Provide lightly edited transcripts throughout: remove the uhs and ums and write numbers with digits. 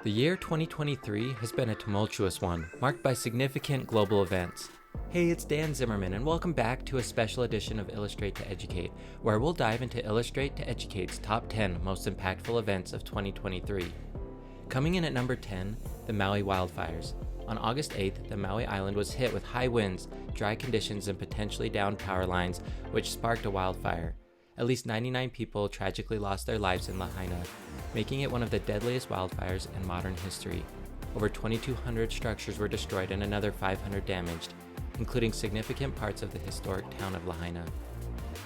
The year 2023 has been a tumultuous one, marked by significant global events. Hey, it's Dan Zimmerman, and welcome back to a special edition of Illustrate to Educate, where we'll dive into Illustrate to Educate's top 10 most impactful events of 2023. Coming in at number 10, the Maui Wildfires. On August 8th, the Maui island was hit with high winds, dry conditions, and potentially downed power lines, which sparked a wildfire. At least 99 people tragically lost their lives in Lahaina, making it one of the deadliest wildfires in modern history. Over 2,200 structures were destroyed and another 500 damaged, including significant parts of the historic town of Lahaina.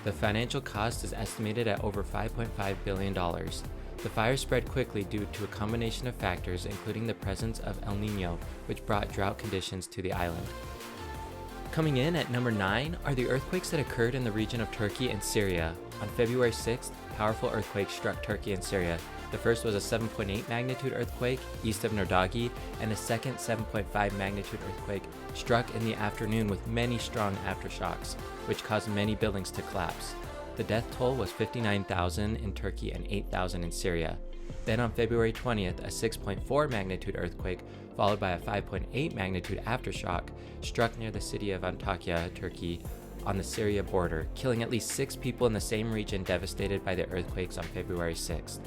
The financial cost is estimated at over $5.5 billion. The fire spread quickly due to a combination of factors, including the presence of El Niño, which brought drought conditions to the island. Coming in at number 9 are the earthquakes that occurred in the region of Turkey and Syria. On February 6th, powerful earthquakes struck Turkey and Syria. The first was a 7.8 magnitude earthquake east of Nordagi, and a second 7.5 magnitude earthquake struck in the afternoon with many strong aftershocks, which caused many buildings to collapse. The death toll was 59,000 in Turkey and 8,000 in Syria. Then on February 20th, a 6.4 magnitude earthquake, followed by a 5.8 magnitude aftershock, struck near the city of Antakya, Turkey, on the Syria border, killing at least 6 people in the same region devastated by the earthquakes on February 6th.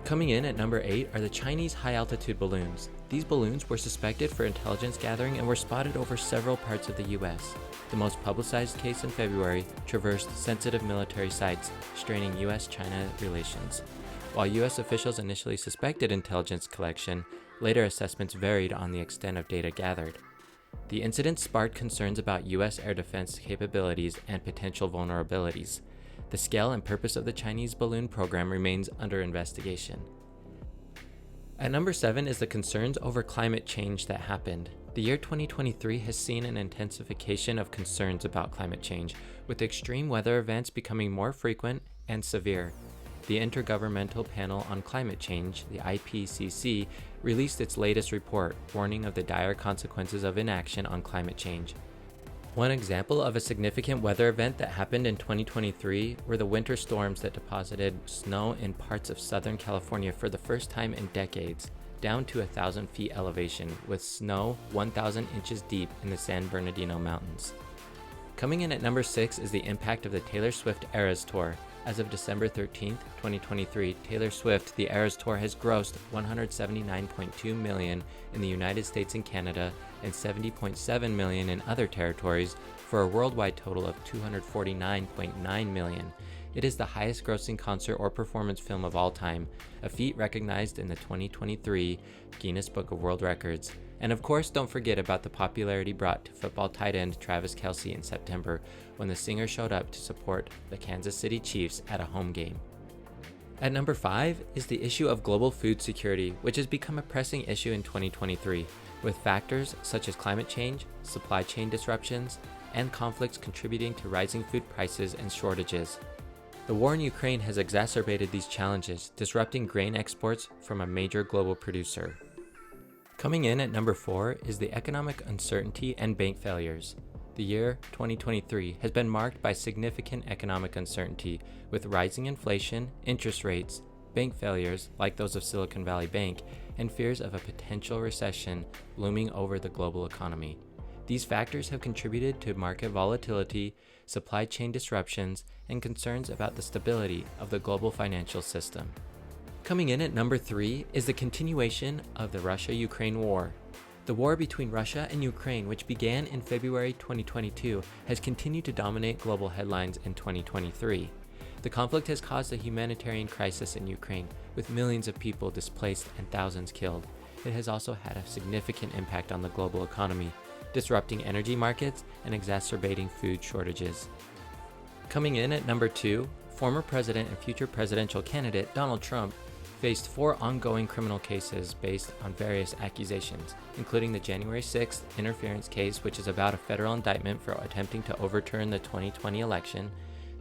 Coming in at number 8 are the Chinese high-altitude balloons. These balloons were suspected for intelligence gathering and were spotted over several parts of the U.S. The most publicized case in February traversed sensitive military sites, straining U.S.-China relations. While U.S. officials initially suspected intelligence collection, later assessments varied on the extent of data gathered. The incident sparked concerns about U.S. air defense capabilities and potential vulnerabilities. The scale and purpose of the Chinese balloon program remains under investigation. At number 7 is the concerns over climate change that happened. The year 2023 has seen an intensification of concerns about climate change, with extreme weather events becoming more frequent and severe. The Intergovernmental Panel on Climate Change, the IPCC, released its latest report, warning of the dire consequences of inaction on climate change. One example of a significant weather event that happened in 2023 were the winter storms that deposited snow in parts of Southern California for the first time in decades, down to 1,000 feet elevation, with snow 1,000 inches deep in the San Bernardino Mountains. Coming in at number 6 is the impact of the Taylor Swift Eras Tour. As of December 13, 2023, Taylor Swift, the Eras Tour, has grossed $179.2 million in the United States and Canada and $70.7 million in other territories, for a worldwide total of $249.9 million. It is the highest grossing concert or performance film of all time, a feat recognized in the 2023 Guinness Book of World Records. And of course, don't forget about the popularity brought to football tight end Travis Kelce in September, when the singer showed up to support the Kansas City Chiefs at a home game. At number 5 is the issue of global food security, which has become a pressing issue in 2023, with factors such as climate change, supply chain disruptions, and conflicts contributing to rising food prices and shortages. The war in Ukraine has exacerbated these challenges, disrupting grain exports from a major global producer. Coming in at number 4 is the economic uncertainty and bank failures. The year 2023 has been marked by significant economic uncertainty, with rising inflation, interest rates, bank failures like those of Silicon Valley Bank, and fears of a potential recession looming over the global economy. These factors have contributed to market volatility, supply chain disruptions, and concerns about the stability of the global financial system. Coming in at number 3 is the continuation of the Russia-Ukraine war. The war between Russia and Ukraine, which began in February 2022, has continued to dominate global headlines in 2023. The conflict has caused a humanitarian crisis in Ukraine, with millions of people displaced and thousands killed. It has also had a significant impact on the global economy, disrupting energy markets and exacerbating food shortages. Coming in at number 2, former president and future presidential candidate Donald Trump faced 4 ongoing criminal cases based on various accusations, including the January 6th interference case, which is about a federal indictment for attempting to overturn the 2020 election,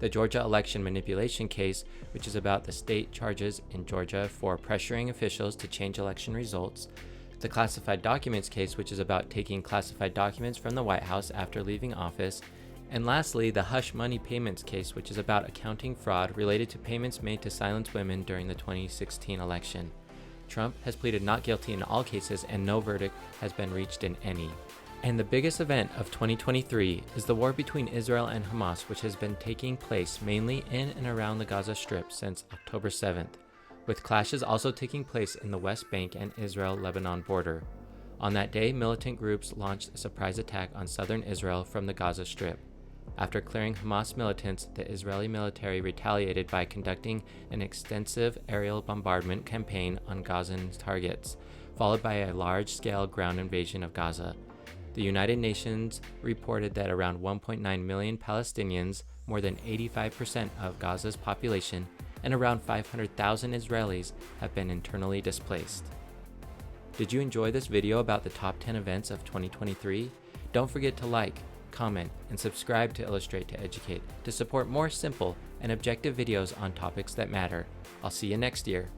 the Georgia election manipulation case, which is about the state charges in Georgia for pressuring officials to change election results, the classified documents case, which is about taking classified documents from the White House after leaving office, and lastly, the hush money payments case, which is about accounting fraud related to payments made to silence women during the 2016 election. Trump has pleaded not guilty in all cases and no verdict has been reached in any. And the biggest event of 2023 is the war between Israel and Hamas, which has been taking place mainly in and around the Gaza Strip since October 7th, with clashes also taking place in the West Bank and Israel-Lebanon border. On that day, militant groups launched a surprise attack on southern Israel from the Gaza Strip. After clearing Hamas militants, the Israeli military retaliated by conducting an extensive aerial bombardment campaign on Gazan targets, followed by a large-scale ground invasion of Gaza. The United Nations reported that around 1.9 million Palestinians, more than 85% of Gaza's population, and around 500,000 Israelis have been internally displaced. Did you enjoy this video about the top 10 events of 2023? Don't forget to like, comment, and subscribe to Illustrate to Educate to support more simple and objective videos on topics that matter. I'll see you next year.